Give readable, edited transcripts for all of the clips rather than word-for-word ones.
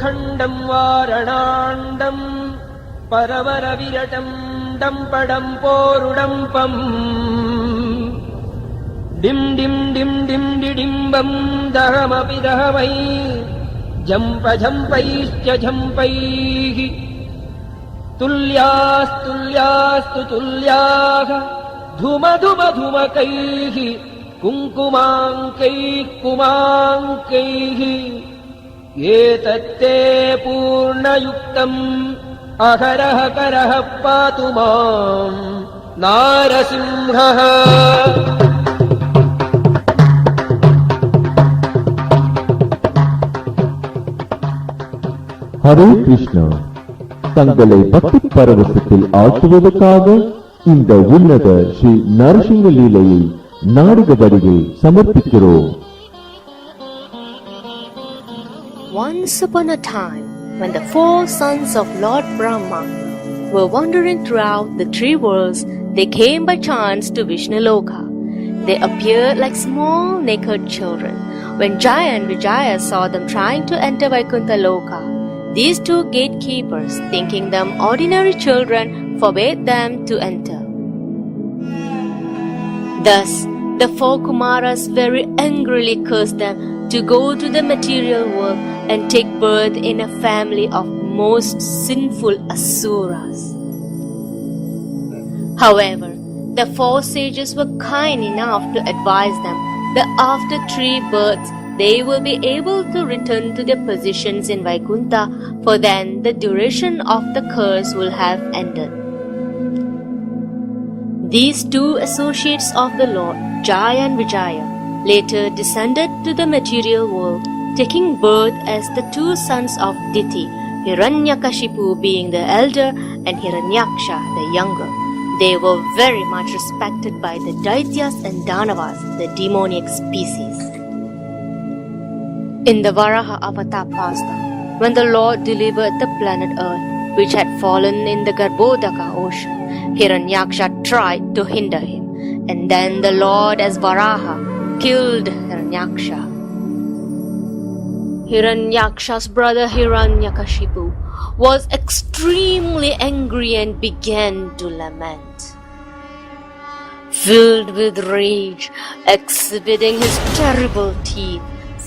खण्डं वारणाण्डं परवरविरटं डम्पडं पोरुडम्पम् डिं डिं डिं डिं डिडिम्बं दहमपि दहमै झम्पैश्च झम्पैः तुल्यास्तुल्यास्तु तुल्याः धुमधुमधुमकैः कुङ्कुमाङ्कैः कुमाङ्कैः एतत्ते पूर्णयुक्तम् अहरः करः पातु मां नारसिंहः। ஹரே கிருஷ்ணா. தங்களை பக்தி பரவசத்தில் ஆற்றுவதற்காக இந்த உன்னத ஸ்ரீ நரசிங்க லீலையை நாடக வடிவில் சமர்ப்பிக்கிறோம். Once upon a time, when the four sons of Lord Brahma were wandering throughout the three worlds, they came by chance to Vishnaloka. They appeared like small naked children. When Jaya and Vijaya saw them trying to enter Vaikuntha Loka, these two gatekeepers, thinking them ordinary children, forbade them to enter. Thus, the four Kumaras very angrily cursed them to go to the material world and take birth in a family of most sinful asuras. However, the four sages were kind enough to advise them that after 3 births they will be able to return to their positions in Vaikuntha, for then the duration of the curse will have ended. These two associates of the Lord, Jaya and Vijaya, later descended to the material world, taking birth as the 2 sons of Diti, Hiranyakashipu being the elder and Hiranyaksha the younger. They were very much respected by the Daityas and Danavas, the demoniac species. In the Varaha Avatar pasta, when the Lord delivered the planet Earth, which had fallen in the Garbhodaka ocean, Hiranyaksha tried to hinder him, and then the Lord as Varaha killed Hiranyaksha. Hiranyaksha's brother Hiranyakashipu was extremely angry and began to lament. Filled with rage, exhibiting his terrible teeth,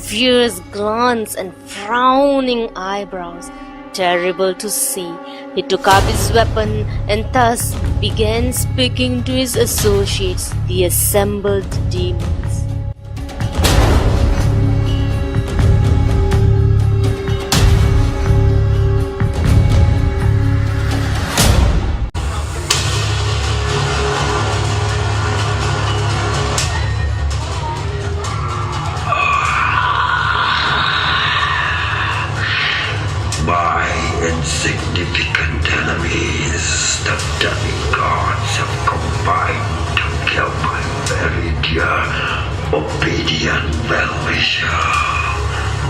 fierce glance and frowning eyebrows, terrible to see, he took up his weapon and thus began speaking to his associates, the assembled demons. Insignificant enemies, the demigods have combined to kill my very dear, obedient well-wisher,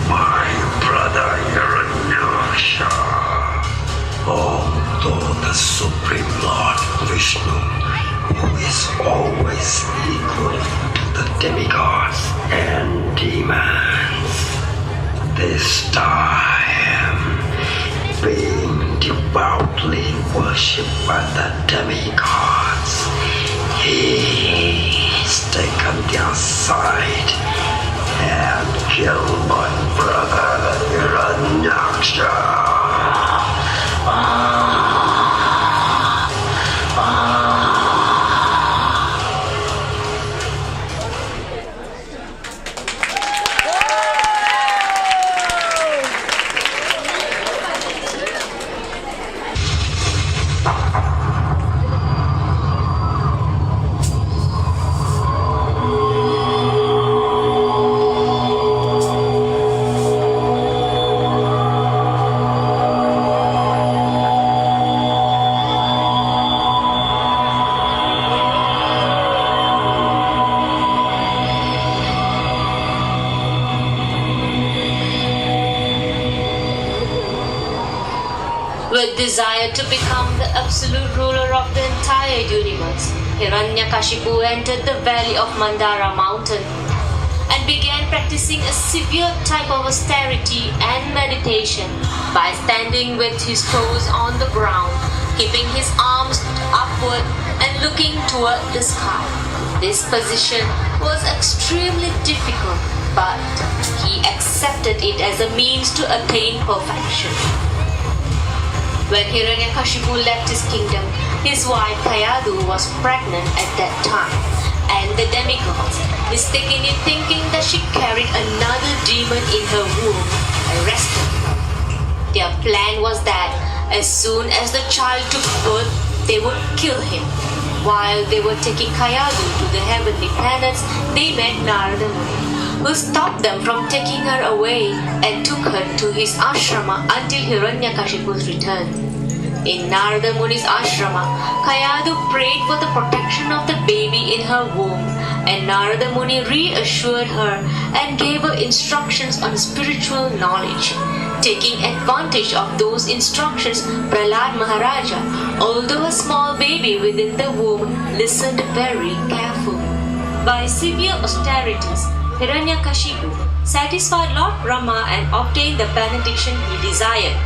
my brother Hiranyaksha. Although the Supreme Lord Vishnu, who is always equal to the demigods and demons, this time being devoutly worshipped by the demigods, he's taken their side and killed my brother Hiranyaksha. With desire to become the absolute ruler of the entire universe, Hiranyakashipu entered the valley of Mandara mountain and began practicing a severe type of austerity and meditation by standing with his toes on the ground, keeping his arms upward and looking toward the sky. This position was extremely difficult, but he accepted it as a means to attain perfection. When Hiranyakashipu left his kingdom, his wife Kayadu was pregnant at that time, and the demigods, mistakenly thinking that she carried another demon in her womb, arrested her. Their plan was that as soon as the child took birth, they would kill him. While they were taking Kayadu to the heavenly planets, they met Narada Muni, who stopped them from taking her away and took her to his ashrama until Hiranyakashipu's return. In Narada Muni's ashrama, Kayadu prayed for the protection of the baby in her womb, and Narada Muni reassured her and gave her instructions on spiritual knowledge. Taking advantage of those instructions, Prahlad Maharaja, although a small baby within the womb, listened very carefully. By severe austerities, Hiranyakashipu satisfied Lord Brahma and obtained the benediction he desired.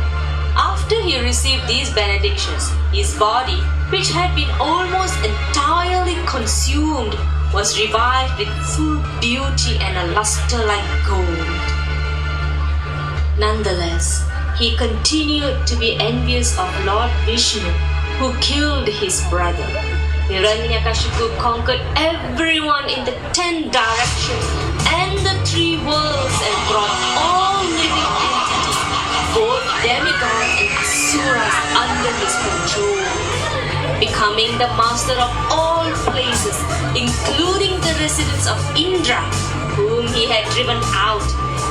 After he received these benedictions, his body, which had been almost entirely consumed, was revived with full beauty and a luster like gold. Nonetheless, he continued to be envious of Lord Vishnu, who killed his brother. Hiranyakashipu conquered everyone in the 10 directions and the 3 worlds and brought all living entities, both demigods and asuras, under his control. Becoming the master of all places, including the residence of Indra, whom he had driven out,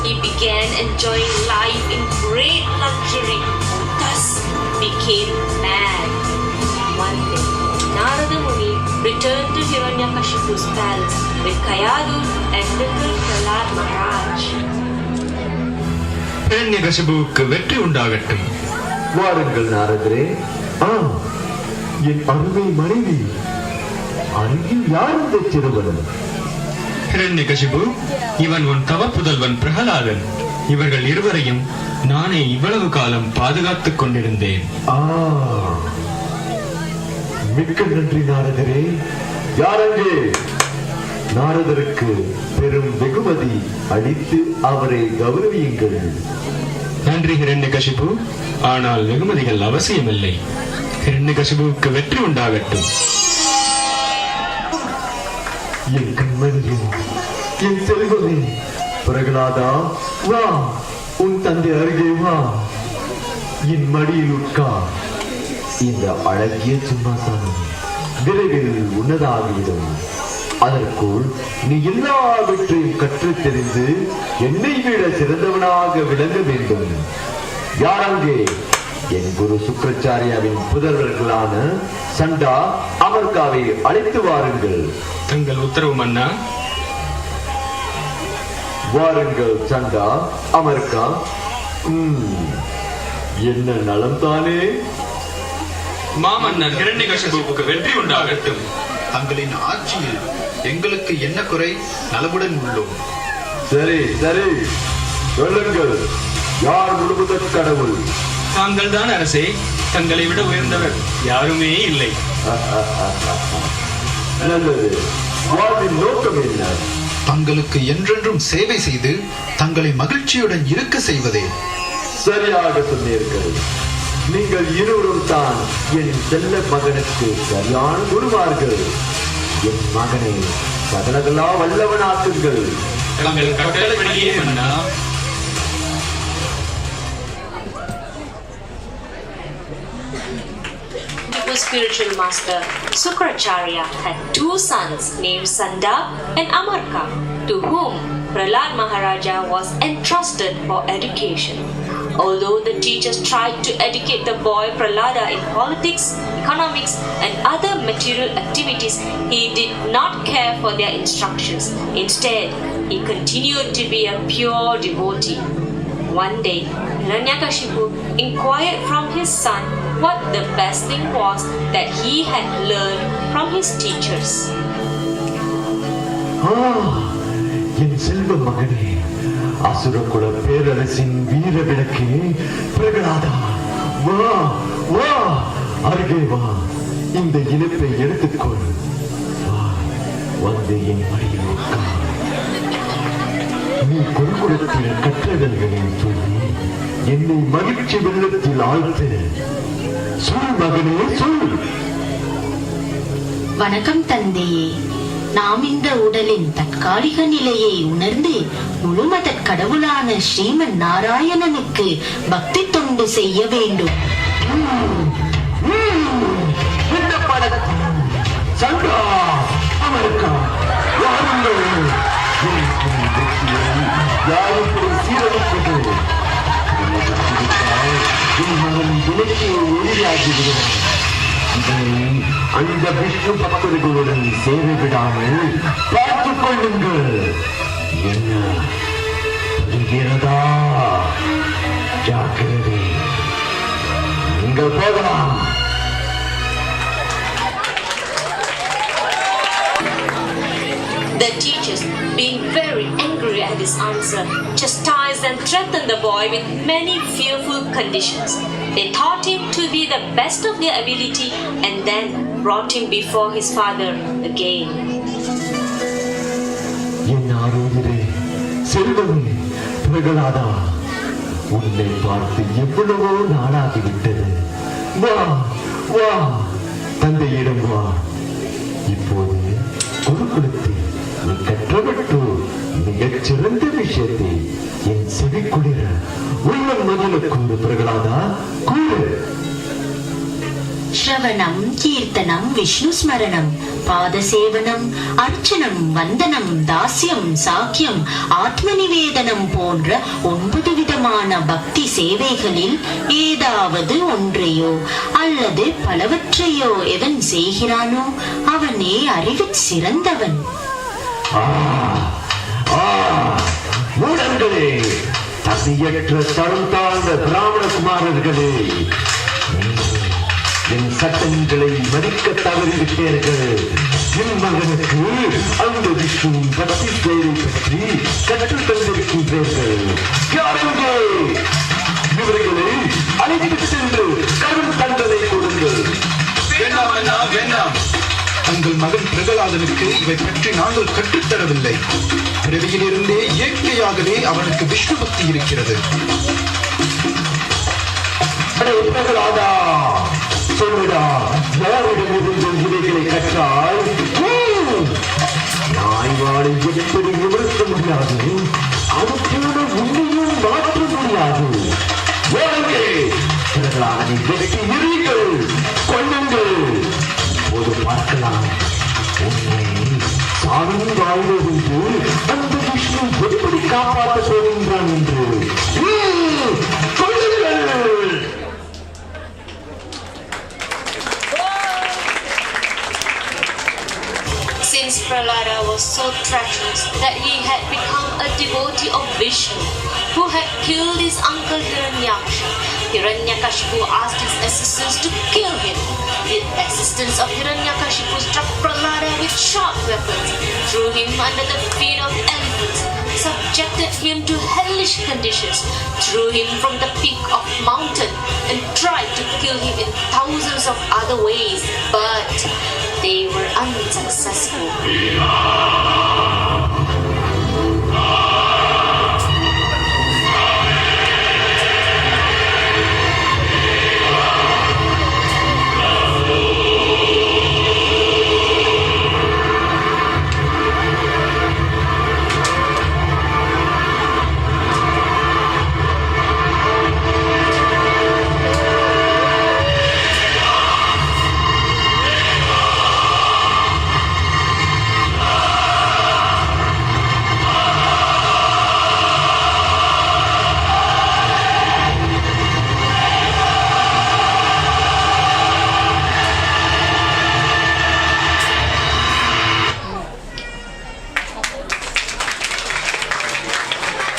he began enjoying life in great luxury and thus became mad. One day, Narada Muni returned to Hiranyakashipu's palace with Kayadu and little Prahlad Maharaj. ஹிரண்யகசிபுவுக்கு வெற்றி உண்டாகட்டும். வாருங்கள் நாரதரே. என் அருமை மனைவி, அருகில் யார் இந்த சிறுவன்? ஹிரண்யகசிபு, இவன் உன் தவ புதல்வன் பிரகலாதன். இவர்கள் இருவரையும் நானே இவ்வளவு காலம் பாதுகாத்துக் கொண்டிருந்தேன். மிக்க நன்றி நாரதரே. யாரங்கே? நாரதருக்கு பெரும் வெகுமதி அளித்து அவரை கௌரவியுங்கள். நன்றி ஹிரண்யகசிபு, ஆனால் வெகுமதிகள் அவசியமில்லை. ஹிரண்யகசிபுவுக்கு வெற்றி உண்டாகட்டும். என் கண்மணியின், என் செல்வமே பிரகலாதா, வா, உன் தந்தை அருகே வா, என் மடியில் உட்கார். இந்த அழகிய சிம்மாசனம் விரைவில் உன்னதாகிவிடும். அதற்குள் நீ எல்லாவற்றையும் கற்று தெரிந்து என்னை விட சிறந்தவனாக விளங்க வேண்டும். யாரங்கே? என் குரு சுக்ராச்சாரியாவின் புதல்வர்களான சண்டா, அமர்காவை அழைத்து வாருங்கள். தங்கள் உத்தரவு மன்னா. வாருங்கள் சண்டா, அமர்கா. என்ன நலம் தானே? மாமன்னர் ஹிரண்யகசிபுவுக்கு வெற்றி உண்டாகட்டும். தங்களின் ஆட்சியில் எங்களுக்கு என்ன குறை? நலமுடன் உள்ளோம். சரி சரி, சொல்லுங்கள், யார் முழுவதற் கடவுள்? தாங்கள் தான் அரசே. தங்களை விட உயர்ந்தவர் யாருமே இல்லை. நல்லது. வாழ்வின் நோக்கம் என்ன? தங்களுக்கு என்றென்றும் சேவை செய்து தங்களை மகிழ்ச்சியுடன் இருக்க செய்வதே. சரியாக சொன்னீர்கள். நீங்கள் இருவரும் தான் என் செல்ல மகனுக்கு சரியான குருவார்கள். என் மகனை சகலகலா வல்லவனாக்குங்கள். தங்கள் கட்டளைப்படியே மன்னா. The spiritual master Sukracharya had 2 sons named Sanda and Amarka, to whom Prahlad Maharaja was entrusted for education. Although the teachers tried to educate the boy Prahlada in politics, economics, and other material activities, he did not care for their instructions. Instead, he continued to be a pure devotee. One day, Hiranyakashipu inquired from his son what the best thing was that he had learned from his teachers. என் செல்வ மகனே, அசுரகுல பேரரசின் வீர விளக்கே பிரகலாதா, வா வா, அருகே வா, இந்த இனிப்பை எடுத்துக்கொள். வா, வந்து என் மடியில் உட்கார். நீ குருகுலத்தில் கற்றவர்களை சொல்லி என்னை மகிழ்ச்சி வெள்ளத்தில் ஆழ்த்து. சொல் மகனே, சொல். வணக்கம் தந்தையே. நாம் இந்த உடலின் தற்காலிக நிலையை உணர்ந்து முழுமத கடவுளான ஸ்ரீமன் நாராயணனுக்கு பக்தி தொண்டு செய்ய வேண்டும். இந்த படத்தில் சங்கா அமெரிக்கா வாருங்கள். யாருக்கு சீரழிப்பது என் மகன் விளக்கியை ஒளியாகிவிடும். அந்த விஷ்ணு பக்தர்களுடன் சேவை விடாமல் பார்த்துக் கொள்ளுங்கள். என்ன புரிகிறதா? ஜாக்கிரதை, நீங்கள் போகலாம். The teachers, being very angry at his answer, chastised and threatened the boy with many fearful conditions. They taught him to be the best of their ability and then brought him before his father again. என் ஆரோக்கியரே, செல்வமே, பிரகலாதா, உன்னை பார்த்து எவ்வளவோ நாளாகிவிட்டது. வா வா, தந்தையிடம் வா. இப்போது குருகுலத்தில் நீ கற்றவற்று மிகச் சிறந்த விஷயத்தை என் செவி குளிர உள்ளம் மகிழ கூறு. பிரகலாதா, கூறு. ஸ்ரவணம், கீர்த்தனம், விஷ்ணு ஸ்மரணம், பாதசேவனம், அர்ச்சனம், வந்தனம், தாஸ்யம், சாக்கியம், ஆத்ம நிவேதனம் போன்ற 9 விதமான பக்தி சேவைகளில் ஏதாவது ஒன்றையோ அல்லது பலவற்றையோ எவன் செய்கிறானோ அவனே அறிவில் சிறந்தவன். மூடங்களே, தகுதியற்ற தரம் தாழ்ந்த பிராமண குமாரர்களே, என் சட்டங்களை மதிக்க தவறிவிட்டீர்கள். என் மகனுக்கு அந்த விஷ்ணு பக்தி சேவை பற்றி கற்றுத் தந்திருக்கின்றீர்கள். யாரெங்கே? இவர்களை அழைத்து சென்று கடும் தண்டனை கொடுங்கள். வேண்டாம், வேண்டாம். தங்கள் மகன் பிரகலாதனுக்கு இவை பற்றி நாங்கள் கற்றுத்தரவில்லை. பிறவியிலிருந்தே இயற்கையாகவே அவனுக்கு விஷ்ணு பக்தி இருக்கிறது. பிரகலாதா, சொல்லுடா, யாரிடமிருந்து இவைகளை கற்றால் நாய்வாளை எப்படி நிமிர்த்த முடியாது, அதுபோல உன்னையும் மாற்ற முடியாது. பிரகலாதனை வெட்டி எறியுங்கள், கொள்ளுங்கள். ஒரு பார்க்கலாம் உன்னை சாகும் வாழ்வதென்று அந்த விஷ்ணு எப்படி காப்பாற்ற போகின்றான் என்று. கொள்ளுங்கள். Since Prahlada was so treacherous that he had become a devotee of Vishnu, who had killed his uncle Hiranyaksha, Hiranyakashipu asked his assistants to kill him. The assistants of Hiranyakashipu struck Prahlada with sharp weapons, threw him under the feet of elephants, subjected him to hellish conditions, threw him from the peak of mountain, and tried to kill him in thousands of other ways, but they were unsuccessful.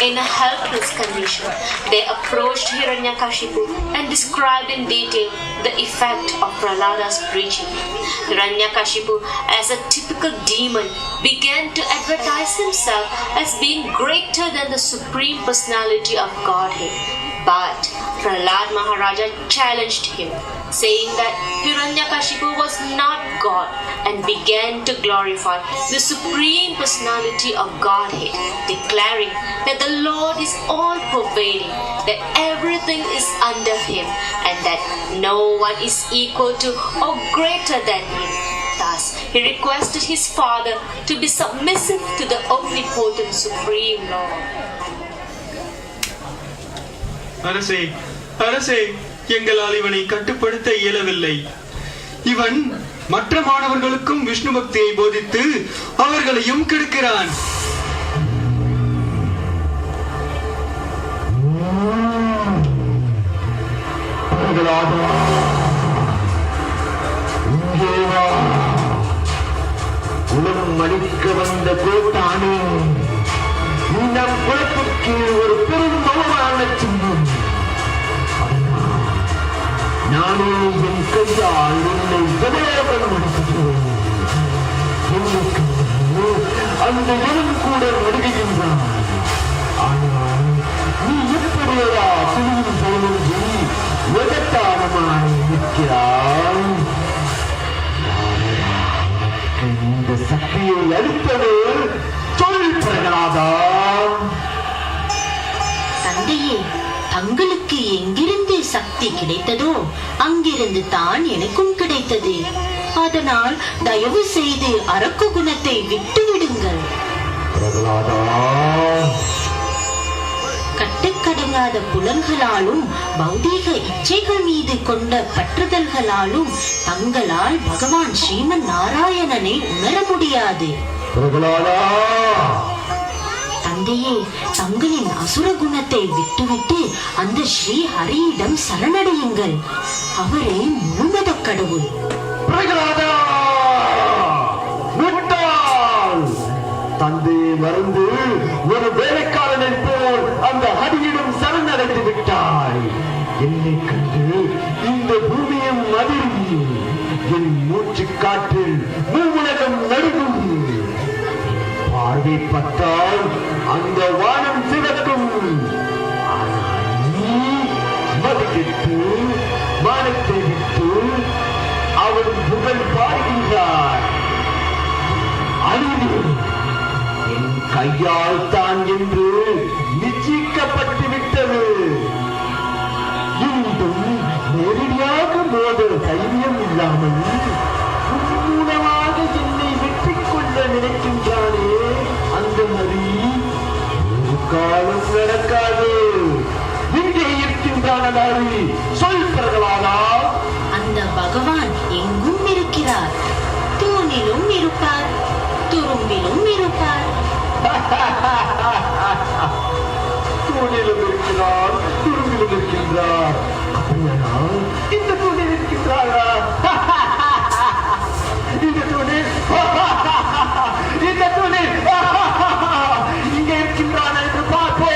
In a helpless condition, they approached Hiranyakashipu and described in detail the effect of Prahlada's preaching. Hiranyakashipu, as a typical demon, began to advertise himself as being greater than the Supreme Personality of Godhead. But Prahlad Maharaja challenged him, saying that Hiranyakashipu was not God, and began to glorify the Supreme Personality of Godhead, declaring that the Lord is all-pervading, that everything is under him, and that no one is equal to or greater than him. Thus, he requested his father to be submissive to the omnipotent Supreme Lord. அரசே, அரசே, எங்களால் இவனை கட்டுப்படுத்த இயலவில்லை. இவன் மற்ற மாணவர்களுக்கும் விஷ்ணு பக்தியை போதித்து அவர்களையும் கெடுக்கிறான். குலம் அளிக்க வந்த கோட்டானே, நம் குலத்திற்கு ஒரு பெரும் அவமானச்சும் நானே என் கையால் என்னை விதேகப்படுத்துகிறேன். அந்த இடம் கூட நடுங்குகின்றான். ஆனால் நீ எப்படியா துணியும் போலி எதற்கானமாய் நிற்கிறாய்? இந்த சக்தியை அளிப்பது சொல் பிரகலாதா. தந்தையே, தங்களுக்கு எங்கிருந்து சக்தி கிடைத்ததோ அங்கிருந்து தான் எனக்கும் கிடைத்தது. அதனால் தயவு செய்து அரக்கு குணத்தை விட்டு விடுங்கள். கட்டுக்கடங்காத புலன்களாலும் பௌதீக இச்சைகள் மீது கொண்ட பற்றுதல்களாலும் தங்களால் பகவான் ஸ்ரீமன் நாராயணனை உணர முடியாது. தந்தையே, தங்களின் அசுர குணத்தை விட்டுவிட்டு அந்த ஸ்ரீ ஹரியிடம் சரணடையுங்கள். அவரே முழுமத கடவுள். தந்தை மறந்து ஒரு வேலைக்காரனை போல் அந்த ஹரியிடம் சரணடைந்து விட்டாய். என்னை கண்டு இந்த பூமியும் அதிர்ந்து என் மூச்சு காற்றில் மூவுலகம் நடுங்கும். பார்வை பட்டால் அந்த வானம் சிவக்கும். மதிக்கிட்டு வானத்தை விட்டு அவன் புகழ் பாடுகின்றார். அழிவு என் கையால் தான் என்று நிச்சயிக்கப்பட்டு விட்டது. இன்றும் நேரடியாக மோத தைரியம் இல்லாமல் மூலமாக என்னை வெற்றி கொள்ள நினைக்கின்றானே அந்த ஹரி, ஒரு காலம் நடக்காது. எங்கே இருக்கின்றான் ஹரி? சொல் பிரகலாதா. அந்த பகவான் எங்கும் இருக்கிறார். தூணிலும் இருப்பார், துரும்பிலும் இருப்பார். தூணிலும் இருக்கிறார், துரும்பிலும் இருக்கின்றார். அப்படியானால் இந்த தூணில் இருக்கின்றாரா? இந்த தூணில் இந்த தூணில் இங்கே இருக்கின்றான் என்று பார்ப்போம்.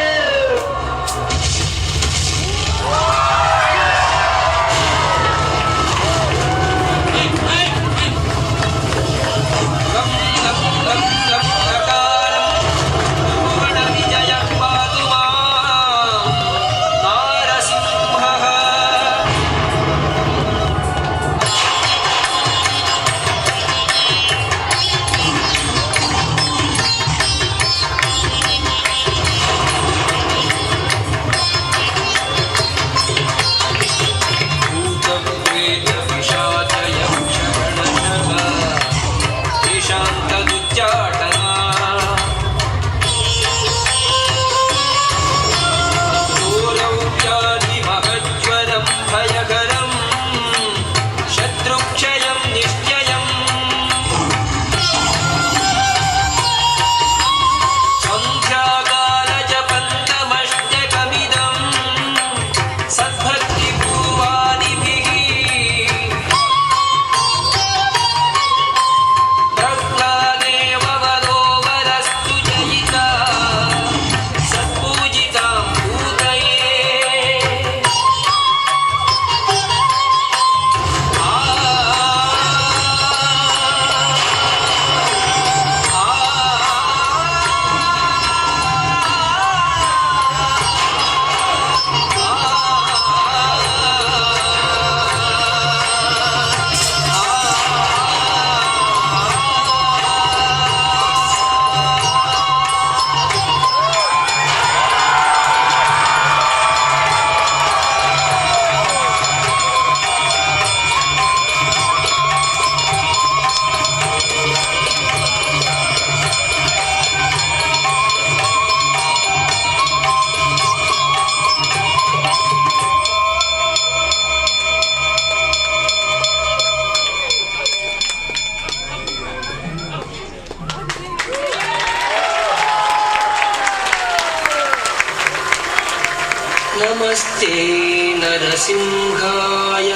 नमस्ते नरसिंहाय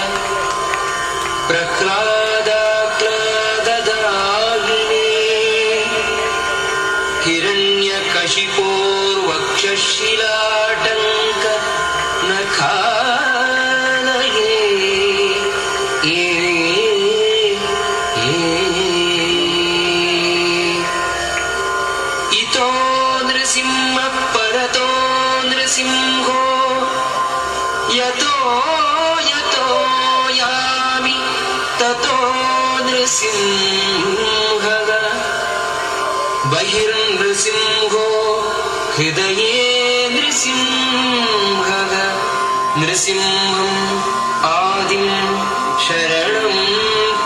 प्रह्लादाक्लददायिने हिरण्यकशिपोर्वक्षशिलाटङ्क नखालये इतो नृसिंहः परतो नृसिंहो यतो यतो यामि ततो नृसिंहः बहिर्नृसिंहो हृदये नृसिंहः नृसिंहम् आदिं शरणं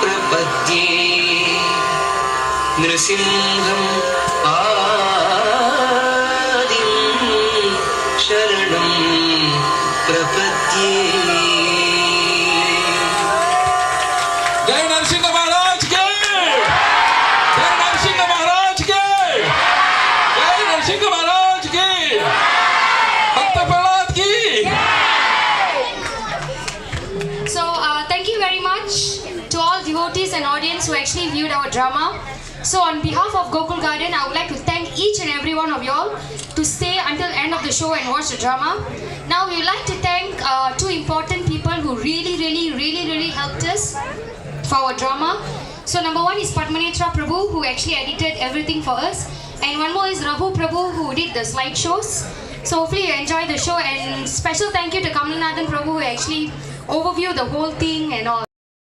प्रपद्ये नृसिंहम् आदिं शरणं प्रपद्ये जय नरसिंह महाराज के, जय नरसिंह महाराज के, जय नरसिंह महाराज के, भक्त प्रहलाद की। So, thank you very much to all devotees and audience who actually viewed our drama. So, on behalf of Gokul Garden, I would like to thank each and every one of you all to stay until end of the show and watch the drama. Now, we would like to thank two important people who really helped us for our drama. So, number one is Padmanitra Prabhu, who actually edited everything for us. And one more is Raghu Prabhu, who did the slideshows. So, hopefully you enjoy the show. And special thank you to Kamalnathan Prabhu, who actually overviewed the whole thing and all.